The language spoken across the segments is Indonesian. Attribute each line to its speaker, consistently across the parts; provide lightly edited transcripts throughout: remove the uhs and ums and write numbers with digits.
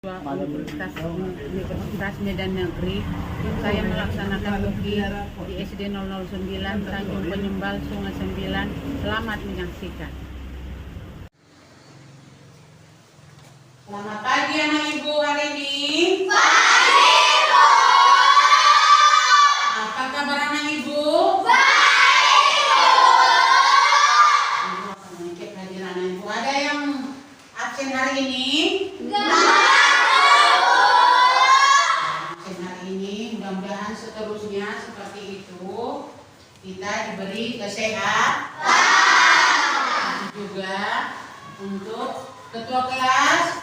Speaker 1: Universitas Medan Negeri. Saya melaksanakan UKI di SD 009 Tanjung Penyembal, Sungai 9. Selamat menyaksikan.
Speaker 2: Selamat pagi anak ibu hari ini.
Speaker 3: Pagi Bu.
Speaker 2: Apa kabar anak ibu?
Speaker 3: Baik Bu.
Speaker 2: Ibu akan mengecek pelajaran anak ibu. Ada yang absen hari ini? Absen hari ini. Mudah-mudahan seterusnya seperti itu. Kita diberi kesehatan. Juga untuk ketua kelas,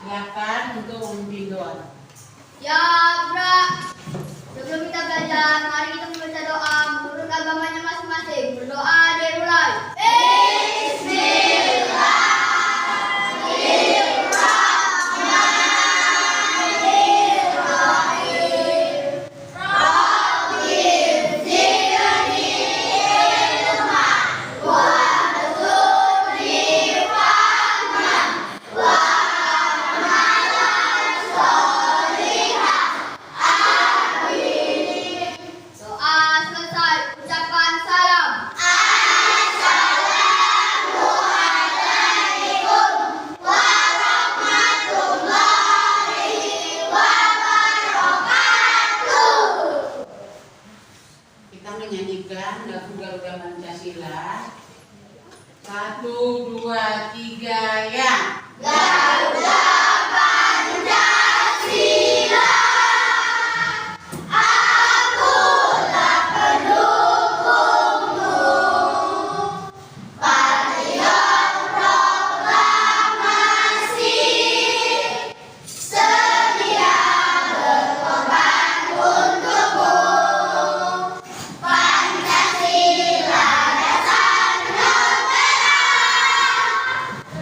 Speaker 2: silakan untuk memimpin doa.
Speaker 3: Ya, Bra. Sebelum kita belajar, mari kita membaca doa menurut agamanya masing-masing. Berdoa dimulai. Doa selesai, ucapan salam. Assalamualaikum warahmatullahi wabarakatuh.
Speaker 2: Kita menyanyikan lagu Garuda Pancasila. 1, 2, 3, ya.
Speaker 3: Garuda Pancasila, akulah pendukungmu. Patriot proklamasi, sedia berkorban untukmu. Pancasila dasar negara,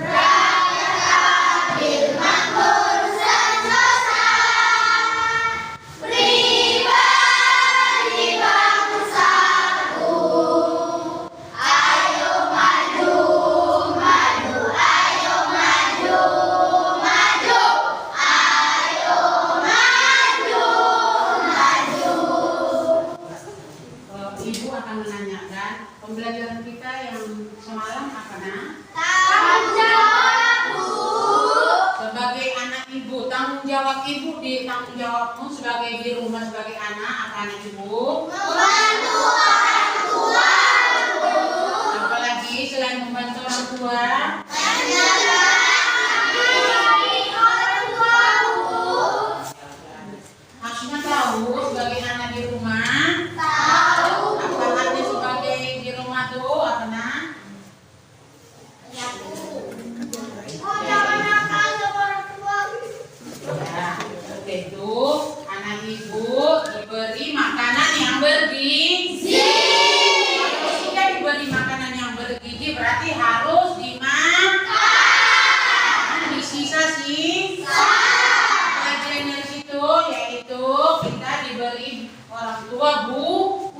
Speaker 3: rakyat adil makmur sentosa, pribadi bangsaku. Ayo maju, maju, ayo maju, maju, ayo maju, maju.
Speaker 2: Ibu akan menanyakan pembelajaran kita yang semalam apa nah?
Speaker 3: Tanggung jawab Bu.
Speaker 2: Sebagai anak ibu, tanggung jawab ibu di tanggung jawabmu sebagai di rumah sebagai anak apa anak ibu?
Speaker 3: Membantu orang tua Bu.
Speaker 2: Apalagi selain membantu orang tua,
Speaker 3: Menjaga orang tua Bu.
Speaker 2: harusnya tahu sebagai anak di rumah.
Speaker 3: Tahu Bu.
Speaker 2: Apa artinya sebagai di rumah tuh apa nah?
Speaker 3: Oh, jangan nakal sama orang tua.
Speaker 2: Ya, seperti itu anak ibu diberi makanan yang bergizi. Kalau sudah diberi makanan yang bergizi berarti harus dimakan. Disisa-sisa. Pelajaran dari situ yaitu kita diberi orang tua buku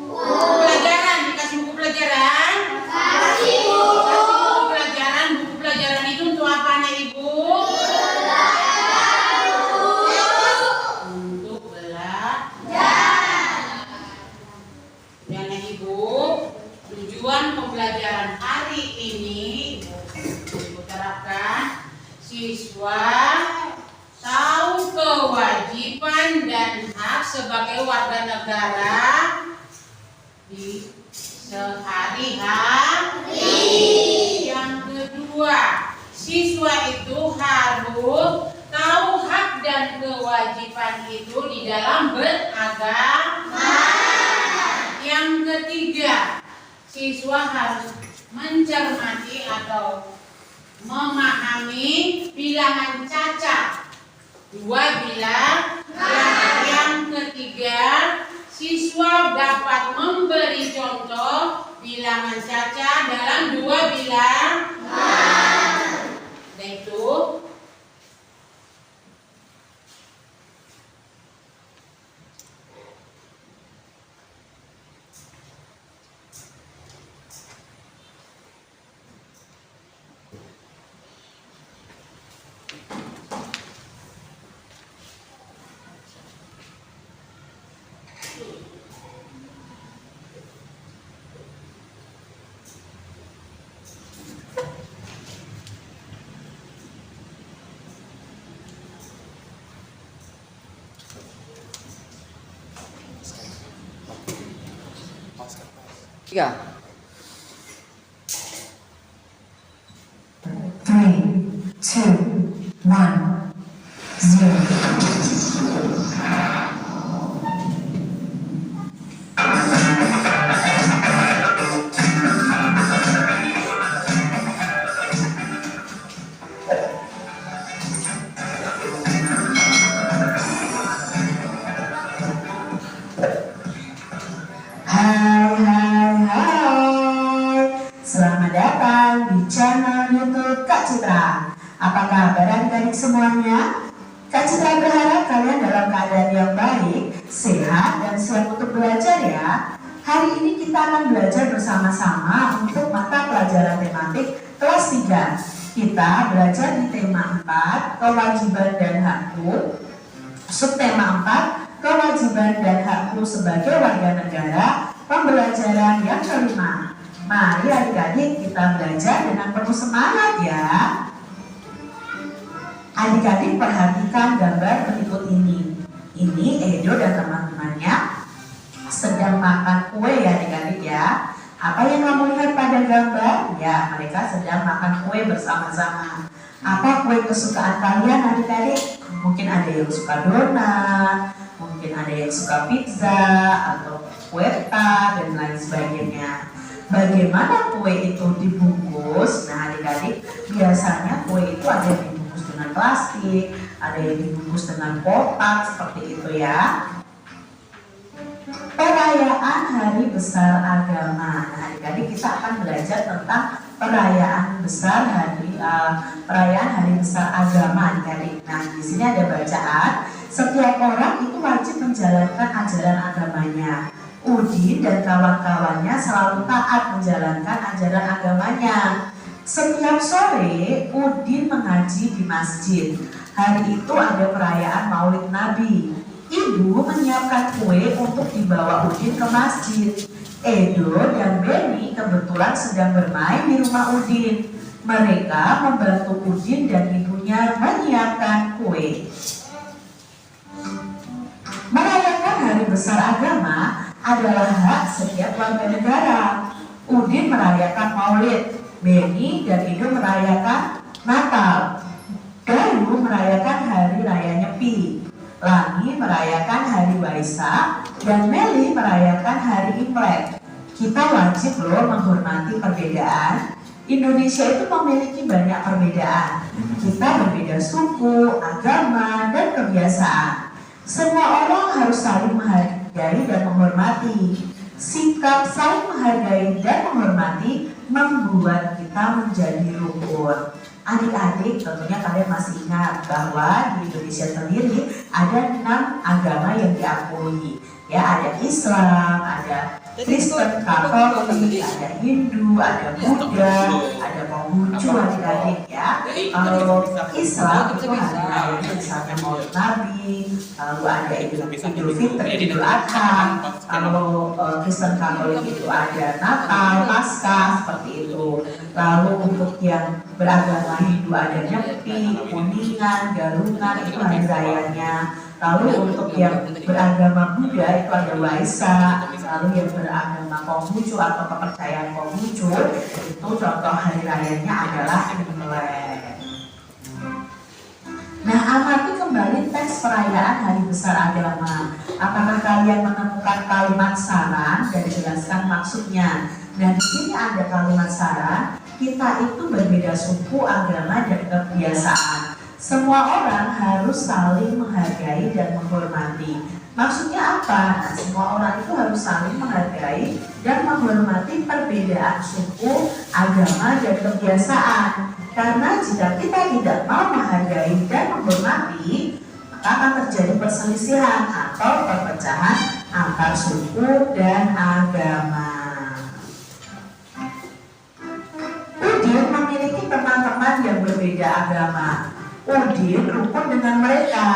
Speaker 2: pelajaran, dikasih buku pelajaran.
Speaker 3: Kasih Bu.
Speaker 2: Dikasih buku pelajaran. Buku pelajaran itu untuk apa anak ibu? Untuk belajar. Ya, anak ibu, tujuan pembelajaran hari ini ibu terapkan siswa tahu kewajiban dan hak sebagai warga negara di sehari-hari. Yang kedua, siswa itu harus tahu hak dan kewajiban itu di dalam beragama. Yang ketiga, siswa harus mencermati atau memahami bilangan cacat. 2 bilangan. Yang ketiga, siswa dapat memberi contoh bilangan cacat dalam 2 bilangan. Yaitu
Speaker 4: 3.
Speaker 5: 3, 2, 1, 0. Selamat datang di channel YouTube Kak Citra. Apa kabar adik-adik semuanya? Kak Citra berharap kalian dalam keadaan yang baik, sehat, dan siap untuk belajar ya. Hari ini kita akan belajar bersama-sama untuk mata pelajaran tematik kelas 3. Kita belajar di tema 4, kewajiban dan hakku. Subtema 4, kewajiban dan hakku sebagai warga negara. Pembelajaran yang kelima. Mari adik-adik kita belajar dengan penuh semangat ya. Adik-adik perhatikan gambar berikut ini. Ini Edo dan teman-temannya sedang makan kue ya adik-adik ya. Apa yang kamu lihat pada gambar? Ya, mereka sedang makan kue bersama-sama. Apa kue kesukaan kalian adik-adik? Mungkin ada yang suka donat, mungkin ada yang suka pizza atau kue tart dan lain sebagainya. Bagaimana kue itu dibungkus? Nah adik-adik, biasanya kue itu ada yang dibungkus dengan plastik, ada yang dibungkus dengan kotak seperti itu ya. Perayaan Hari Besar Agama. Nah adik-adik, kita akan belajar tentang perayaan Hari Besar Agama adik-adik. Nah di sini ada bacaan. Setiap orang itu wajib menjalankan ajaran agamanya. Udin dan kawan-kawannya selalu taat menjalankan ajaran agamanya. Setiap sore Udin mengaji di masjid. Hari itu ada perayaan Maulid Nabi. Ibu menyiapkan kue untuk dibawa Udin ke masjid. Edo dan Benny kebetulan sedang bermain di rumah Udin. Mereka membantu Udin dan ibunya menyiapkan kue. Merayakan Hari Besar Agama adalah hak setiap warga negara. Udin merayakan Maulid, Benny dan Edo merayakan Natal, Galuh merayakan Hari Raya Nyepi, Lani merayakan Hari Waisak, dan Meli merayakan Hari Imlek. Kita wajib loh menghormati perbedaan. Indonesia itu memiliki banyak perbedaan. Kita berbeda suku, agama, dan kebiasaan. Semua orang harus saling menghargai dan menghormati. Sikap saling menghargai dan menghormati membuat kita menjadi rukun. Adik-adik, tentunya kalian masih ingat bahwa di Indonesia sendiri ada 6 agama yang diakui. Ya, ada Islam, ada Kristen, Katolik, ada Hindu, ada Buddha, ada Konghucu adik-adik ya. Kalau Islam itu hari raya misalnya Maulid Nabi, lalu ada Idul Fitri, Idul Adha. Kalau Kristen Katolik itu ada Natal, Paskah seperti itu. Lalu untuk yang beragama Hindu ada Nyepi, Kuningan, Galungan itu hari rayanya. Lalu untuk yang beragama Buddha itu ada Waisak. Lalu yang beragama Konghucu atau kepercayaan Konghucu itu contoh hari rayanya adalah Imlek. Nah, amati kembali teks perayaan Hari Besar Agama. Apakah kalian menemukan kalimat saran dan jelaskan maksudnya? Nah, di sini ada kalimat saran. Kita itu berbeda suku, agama, dan kebiasaan. Semua orang harus saling menghargai dan menghormati. Maksudnya apa? Nah, semua orang itu harus saling menghargai dan menghormati perbedaan suku, agama, dan kebiasaan. Karena jika kita tidak mau menghargai dan menghormati, maka akan terjadi perselisihan atau perpecahan antar suku dan agama. Udin memiliki teman-teman yang berbeda agama. Udin rukun dengan mereka.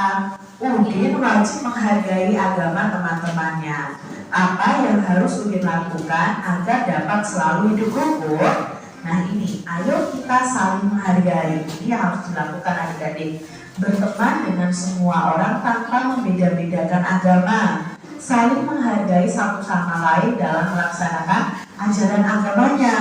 Speaker 5: Udin wajib menghargai agama teman-temannya. Apa yang harus Udin lakukan agar dapat selalu hidup rukun? Nah ini, ayo kita saling menghargai. Ini yang harus dilakukan adik-adik. Berteman dengan semua orang tanpa membeda-bedakan agama. Saling menghargai satu sama lain dalam melaksanakan ajaran agamanya,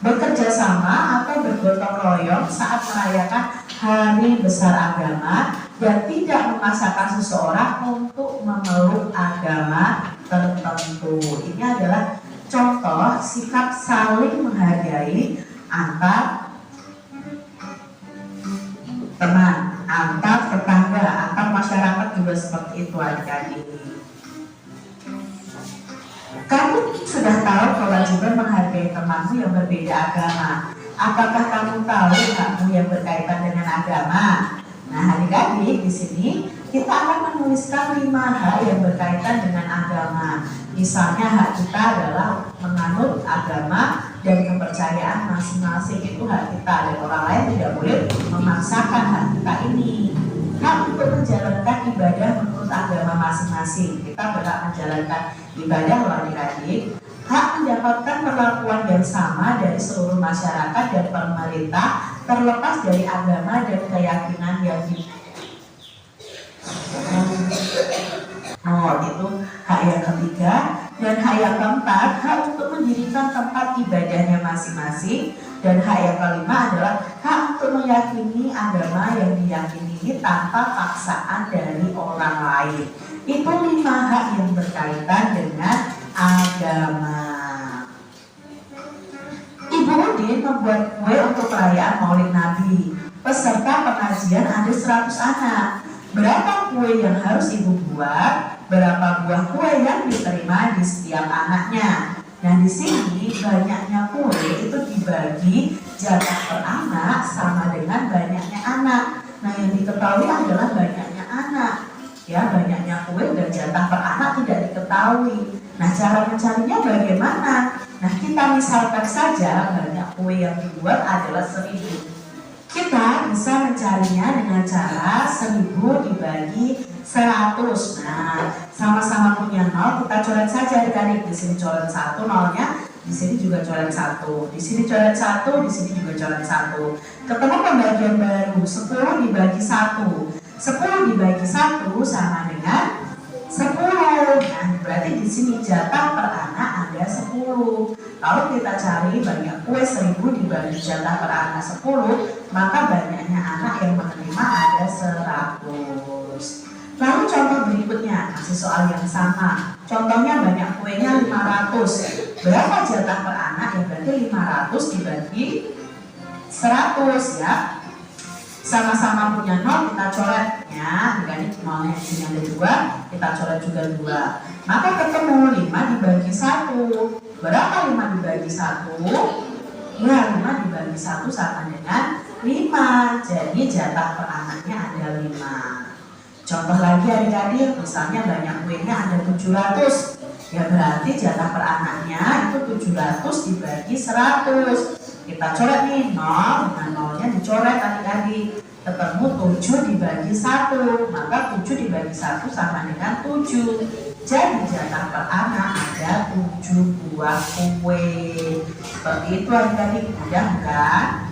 Speaker 5: bekerja sama atau bergotong royong saat merayakan hari besar agama, dan tidak memaksakan seseorang untuk memeluk agama tertentu. Ini adalah contoh sikap saling menghargai antar teman, antar tetangga, antar masyarakat juga seperti itu adik-adik. Kamu sudah tahu kewajiban menghargai temanmu yang berbeda agama. Apakah kamu tahu hakmu yang berkaitan dengan agama? Nah, adik-adik, di sini kita akan menuliskan 5 hak yang berkaitan dengan agama. Misalnya hak kita adalah menganut agama dan kepercayaan masing-masing, itu hak kita, dan orang lain tidak boleh memaksakan hak kita ini. Hak untuk menjalankan ibadah menurut agama masing-masing, kita berhak menjalankan ibadah loh adik-adik. Hak mendapatkan perlakuan yang sama dari seluruh masyarakat dan pemerintah, terlepas dari agama dan keyakinan yang itu hak yang ketiga. Dan hak yang keempat, hak untuk mendirikan tempat ibadahnya masing-masing. Dan hak yang kelima adalah hak untuk meyakini agama yang diyakini tanpa paksaan dari orang lain. Itu 5 hak yang berkaitan dengan agama. Ibu Udin membuat kue untuk perayaan Maulid Nabi. Peserta pengajian ada 100 anak. Berapa kue yang harus ibu buat? Berapa buah kue yang diterima di setiap anaknya? Nah, di sini banyaknya kue itu dibagi jatah per anak sama dengan banyaknya anak. Nah, yang diketahui adalah banyaknya anak. Ya, banyaknya kue dan jatah per anak tidak diketahui. Nah, cara mencarinya bagaimana? Nah, kita misalkan saja banyak kue yang dibuat adalah 1000. Kita bisa mencarinya dengan cara 1000 dibagi 100. Nah, sama-sama punya 0, kita coret saja adik-adik. Di sini coret 1 nolnya, di sini juga coret 1. Di sini coret 1, di sini juga coret 1. Ketemu pembagian baru, 10 dibagi 1. 10 dibagi 1 sama dengan 10. Nah, berarti di sini jatah per anak ada 10. Kalau kita cari banyak kue 1000 dibagi jatah per anak 10, maka banyaknya anak yang menerima ada 100. Lalu contoh berikutnya, masih soal yang sama. Contohnya banyak kuenya 500. Berapa jatah per anak? Ya berarti 500 dibagi 100 ya. Sama-sama punya 0, kita coretnya. Jadi 0-nya di sini ada 2, kita coret juga 2. Maka ketemu 5 dibagi 1. Berapa 5 dibagi 1? Ya, 5 dibagi 1 sama dengan 5. Jadi jatah per anaknya ada 5. Contoh lagi adik-adik, misalnya banyak kuenya ada 700. Ya berarti jatah per anaknya itu 700 dibagi 100. Kita coret nih 0, dengan 0-nya dicoret adik-adik. Ketemu 7 dibagi 1, maka 7 dibagi 1 sama dengan 7. Jadi jatah per anak ada 7 buah kue. Seperti itu adik-adik, mudah bukan?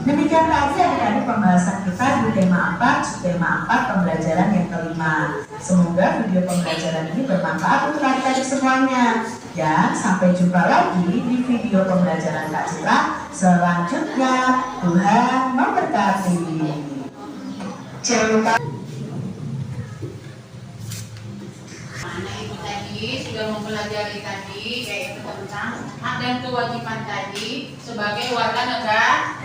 Speaker 5: Demikian tadi adik-adik pembahasan kita di tema 4, subtema 4 pembelajaran yang kelima. Semoga video pembelajaran ini bermanfaat untuk adik-adik semuanya. Dan sampai jumpa lagi di video pembelajaran Kak Citra selanjutnya. Tuhan memberkati. Jangan lupa.
Speaker 2: Anak ibu tadi sudah mempelajari tadi yaitu tentang hak dan kewajiban tadi sebagai warga negara.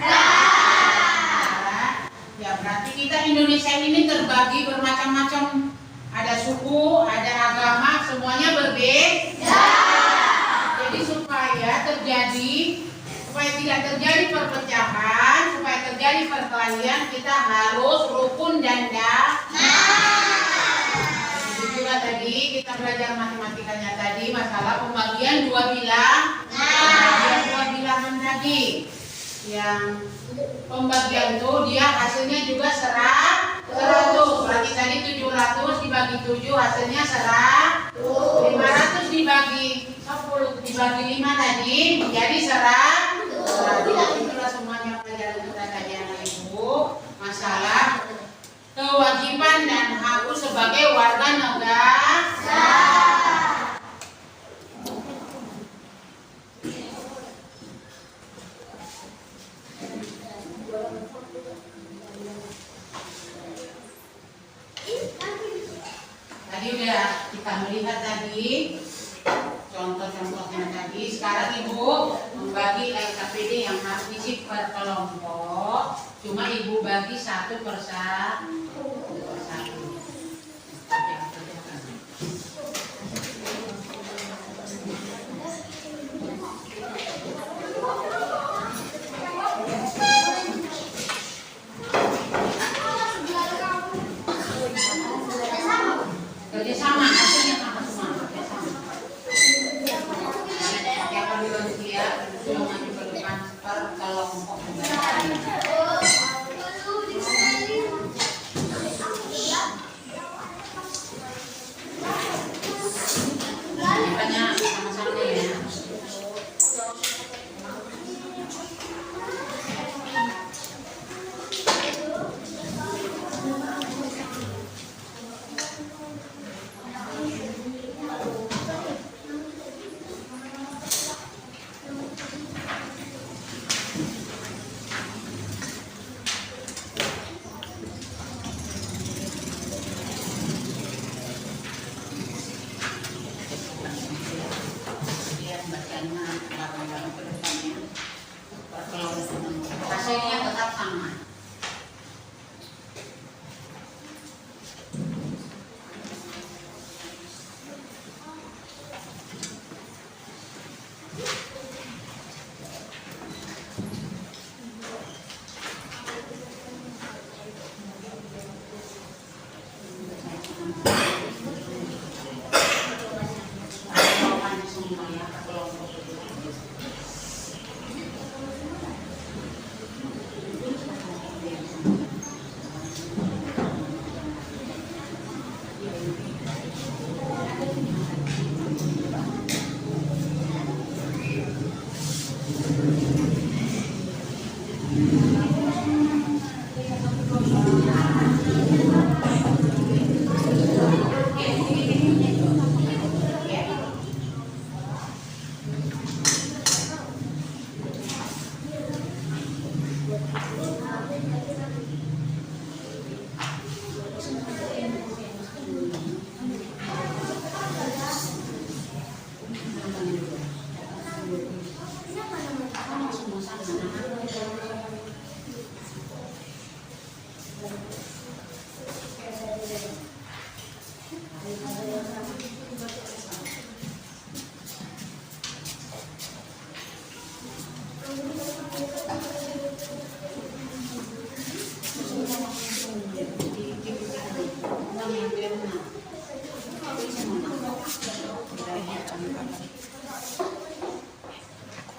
Speaker 2: Ya berarti kita Indonesia ini terbagi bermacam-macam. Ada suku, ada agama, semuanya berbeda. Jadi supaya tidak terjadi perpecahan, supaya terjadi perkelahian, kita harus rukun dan itu juga tadi kita belajar matematikanya tadi masalah pembagian dua bilangan tadi. Yang pembagian itu dia hasilnya juga 100. Berarti tadi 700 dibagi 7 hasilnya 100. 500 dibagi 10 dibagi 5 tadi menjadi 100. Itulah semuanya pelajaran kita tadi anak ibu. Masalah kewajiban dan hakku sebagai warga negara. sudah kita melihat tadi contoh-contohnya tadi. Sekarang Ibu membagi LKPD yang harus diisi per kelompok. Cuma Ibu bagi satu persatu. Kerjasama, hasilnya sama semua. Kerjasama. Yang kami bantu ya, sudah maju ke depan per kelompok. Makanya sama-sama ya. Hasilnya tetap sama.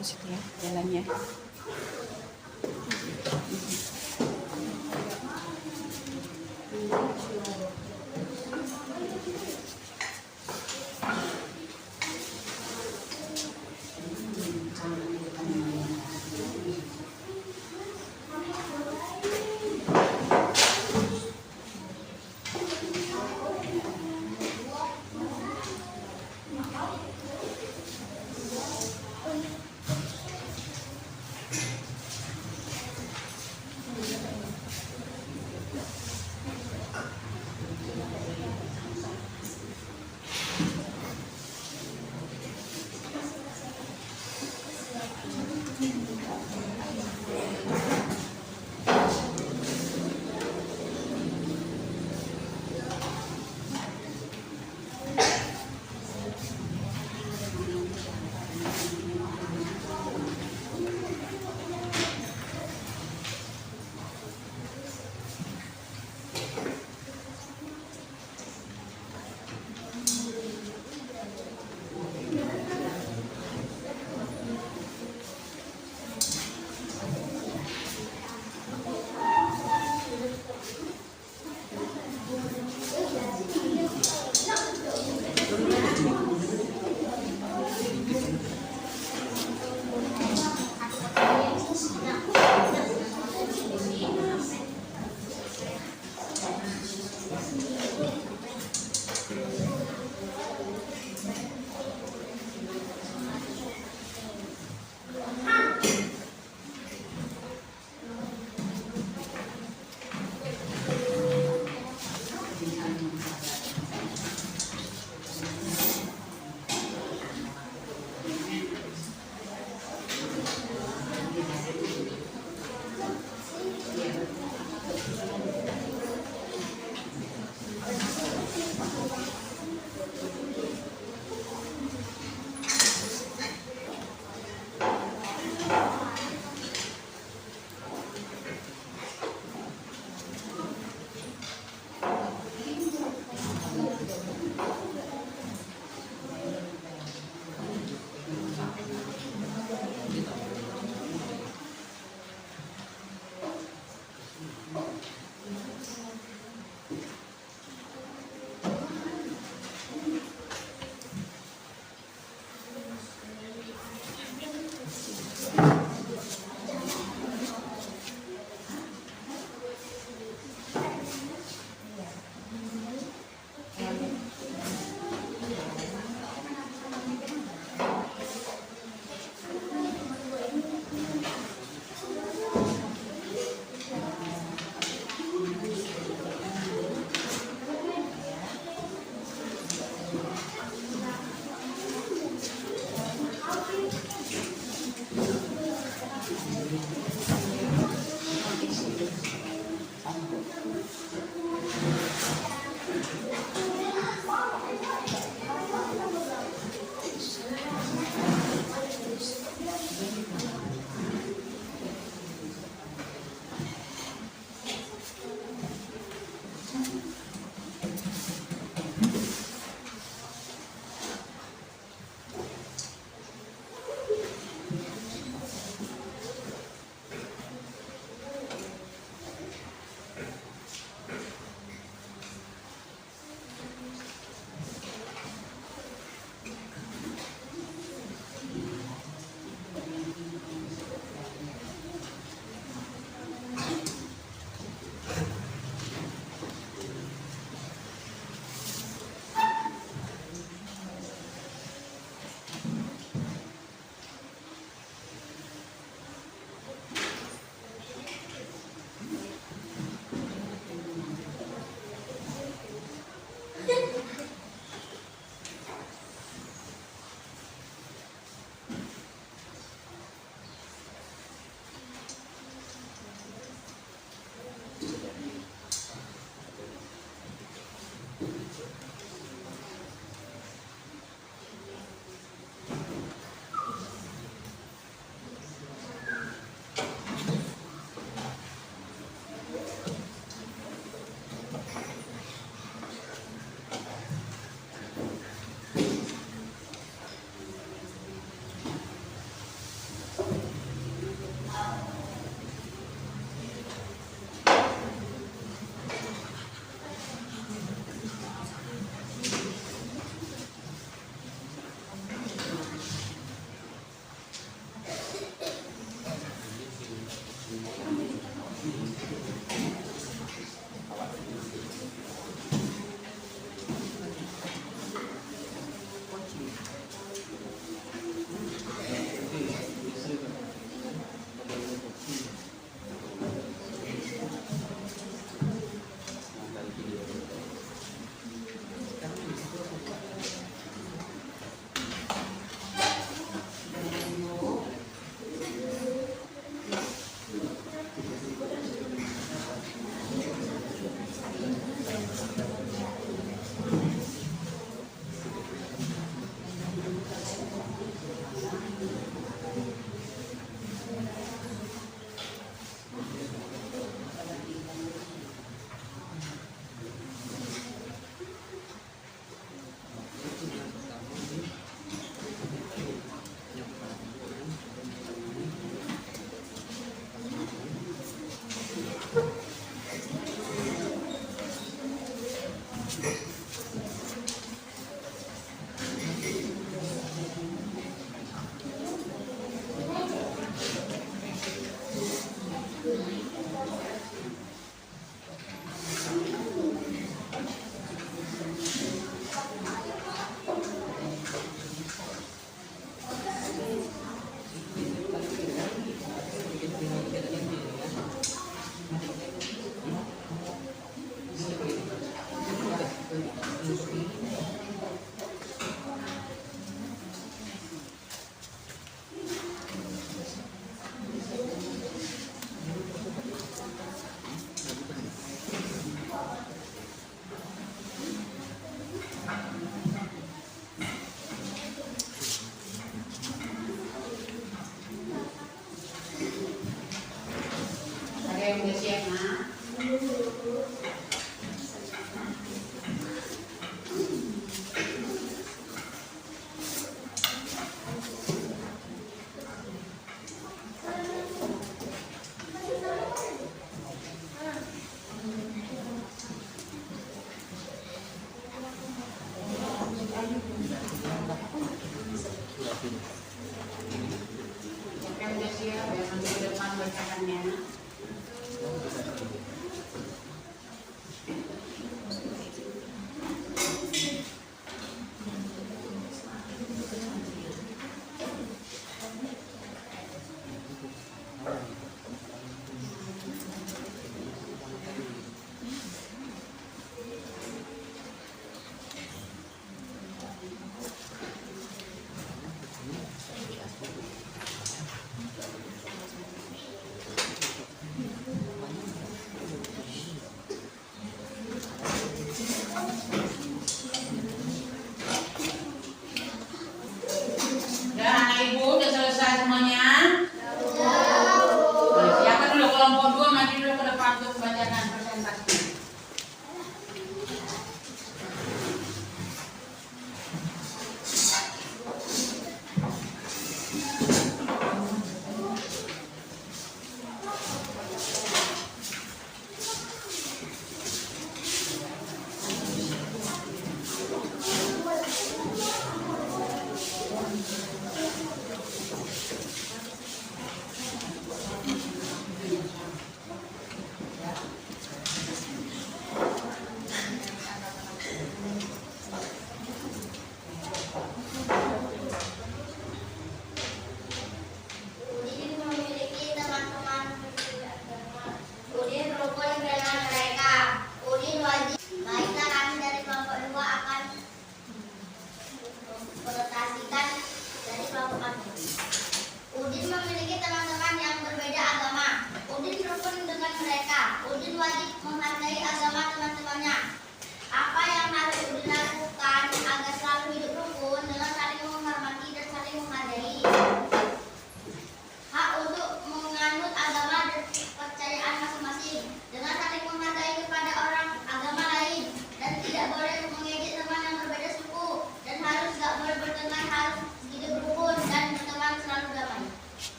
Speaker 1: Ke situ ya jalannya.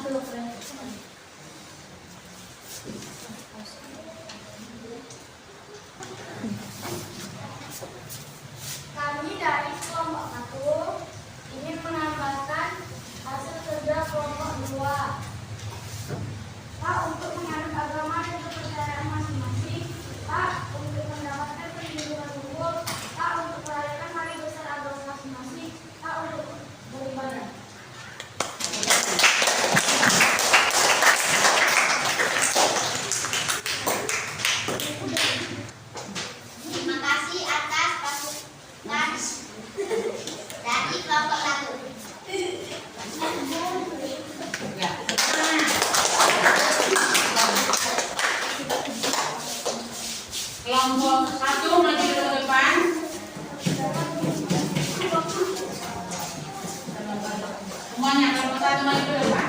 Speaker 3: masuk. Kami dari kelompok 1 ingin menambahkan hasil kerja kelompok 2. Pak, untuk menganut agama dan kepercayaan masing-masing. Pak, untuk mendapatkan perlindungan hukum. Pak, untuk merayakan hari besar agama masing-masing. Pak, untuk beribadah. Terima kasih atas pasukan dari kelompok 1.
Speaker 2: Ya. Kelompok 1 maju ke depan. Semuanya kelompok 1 maju ke depan.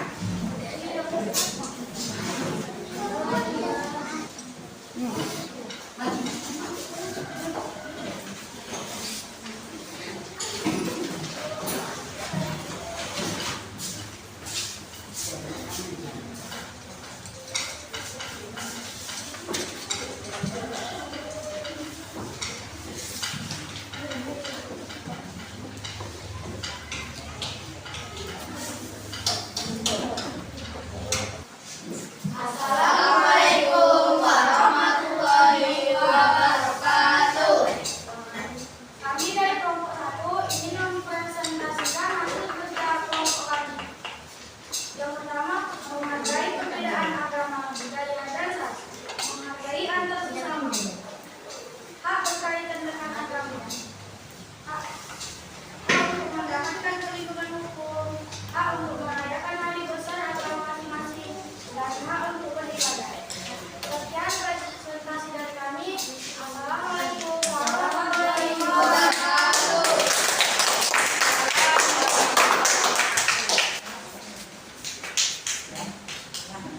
Speaker 3: Assalamualaikum warahmatullahi wabarakatuh. Kami dari kelompok 1 ingin mempresentasikan hasil kerja kelompok kami. Yang pertama, menghargai perbedaan agama, budaya, dan ras, menghargai antar sesama, hak berkaitan dengan agama, hak untuk mendapatkan perlindungan hukum, hak untuk merayakan hari besar agama masing-masing, dan hak untuk beribadah. Sekian presentasi dari kami. Assalamualaikum warahmatullahi wabarakatuh.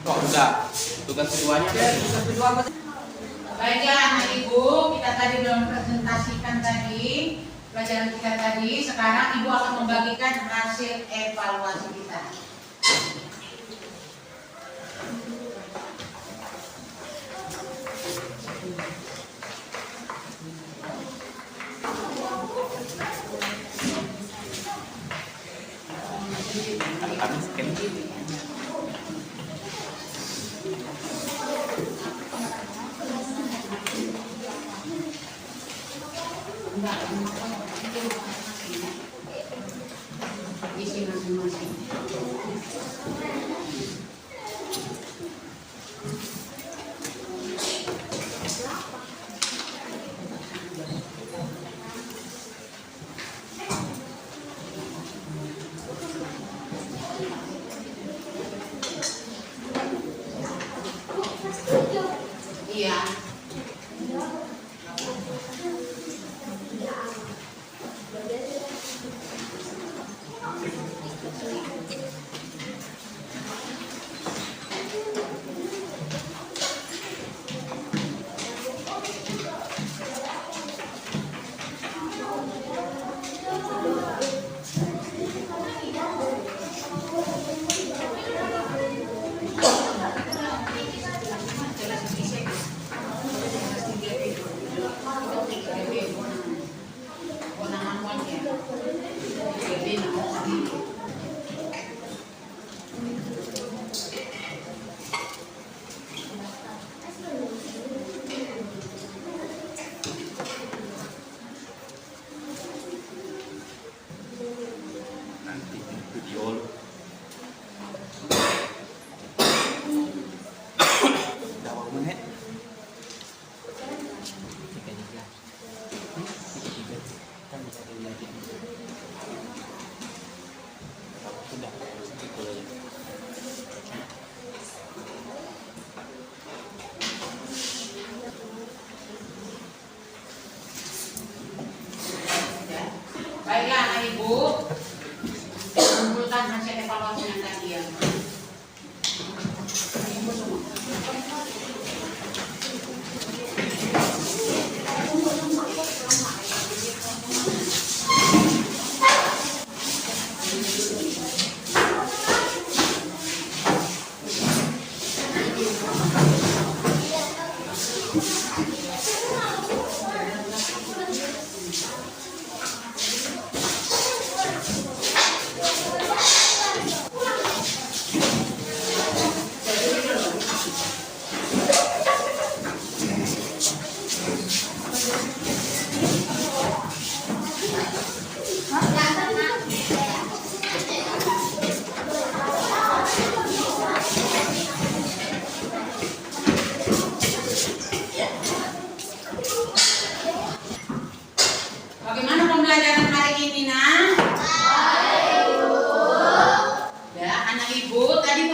Speaker 4: Kok udah tugas keduanya?
Speaker 2: Baiklah anak ibu, kita tadi belum presentasikan tadi pelajaran kita tadi. Sekarang ibu akan membagikan hasil evaluasi kita.
Speaker 4: Kami scan.
Speaker 2: Isi masing-masing.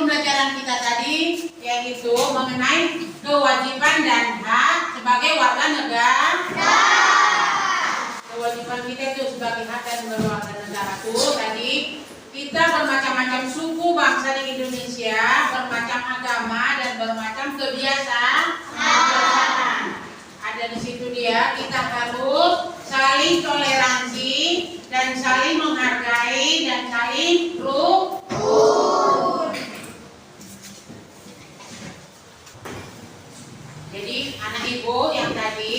Speaker 2: pembelajaran kita tadi yaitu mengenai kewajiban dan hak sebagai warga negara. Kewajiban kita itu sebagai hak dan warga negara itu tadi kita bermacam-macam suku bangsa di Indonesia, bermacam agama dan bermacam kebiasaan. Ada di situ dia, kita harus saling toleransi dan saling menghargai dan saling rukun. Jadi anak ibu yang tadi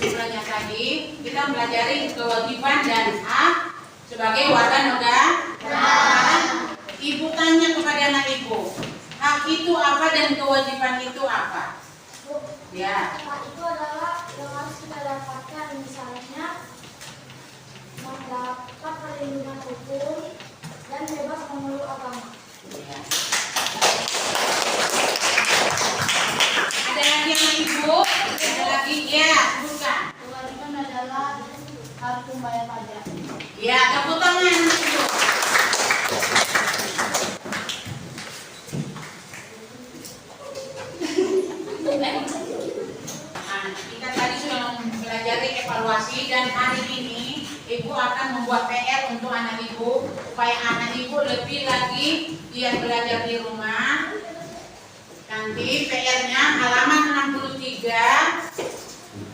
Speaker 2: mulanya tadi kita mempelajari kewajiban dan hak sebagai warga negara. Ibu tanya kepada anak ibu, hak itu apa dan kewajiban itu apa? Ya.
Speaker 3: Hak itu adalah yang harus kita dapatkan, misalnya mendapat perlindungan hukum dan bebas memeluk agama.
Speaker 2: Ya. Ada lagi anak ibu? Ada lagi? Ya, sebutkan.
Speaker 3: Kewajiban adalah harus membayar pajak.
Speaker 2: Ya, tepuk tangan anak ibu. Kita tadi sudah mempelajari evaluasi dan hari ini ibu akan membuat PR untuk anak ibu supaya anak ibu lebih lagi giat belajar di rumah. Nanti PR-nya halaman 63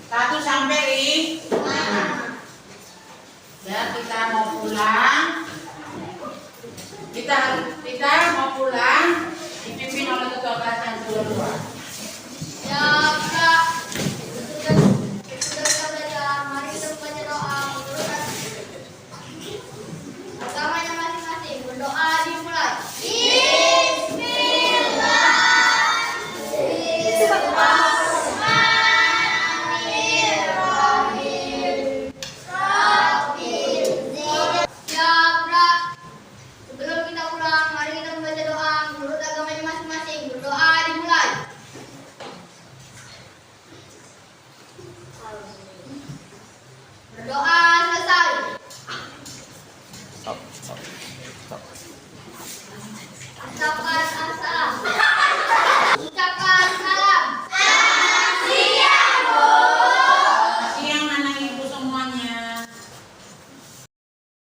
Speaker 2: 1 sampai 5. Ya, kita mau pulang. Kita mau pulang dipimpin oleh ketua kelas yang kedua.
Speaker 3: Ya, Kak. Sudah kita belajar. Mari kita baca doa menurut agamanya masing-masing. Berdoa dimulai. Sebelum kita pulang, mari kita membaca doa menurut agamanya masing-masing. Berdoa dimulai. Berdoa selesai.
Speaker 4: Stop.
Speaker 3: Ucapkan